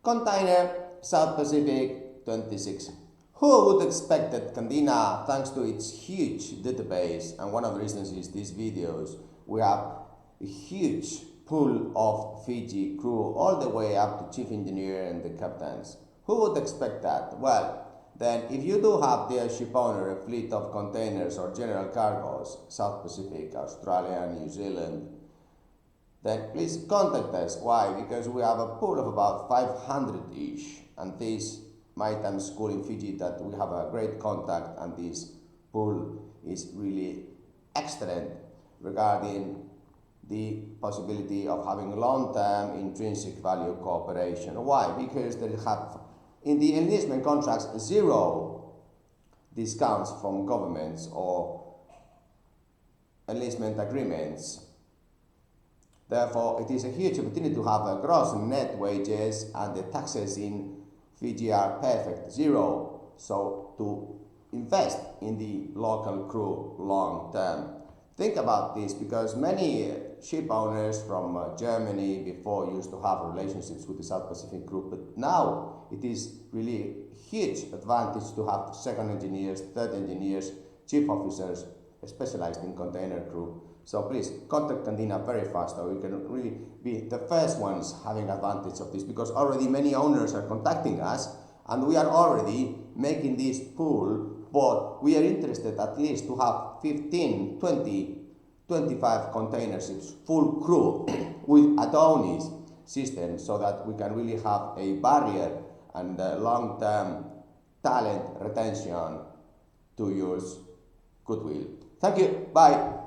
Container, South Pacific 26. Who would expect that Candina, thanks to its huge database, and one of the reasons is these videos, we have a huge pool of Fiji crew all the way up to chief engineer and the captains. Who would expect that? Well, then if you do have the ship owner a fleet of containers or general cargoes, South Pacific, Australia, New Zealand, then please contact us. Why? Because we have a pool of about 500-ish, and this Maritime school in Fiji that we have a great contact, and this pool is really excellent regarding the possibility of having long-term intrinsic value cooperation. Why? Because they have in the enlistment contracts zero discounts from governments or enlistment agreements. Therefore, it is a huge opportunity to have a gross and net wages, and the taxes in Fiji are perfect, zero. So to invest in the local crew long term. Think about this, because many ship owners from Germany before used to have relationships with the South Pacific group, but now it is really a huge advantage to have second engineers, third engineers, chief officers specialized in container crew. So please contact Candina very fast, so we can really be the first ones having advantage of this, because already many owners are contacting us and we are already making this pool, but we are interested at least to have 15, 20, 25 container ships, full crew with Adonis system, so that we can really have a barrier and long-term talent retention to use goodwill. Thank you. Bye.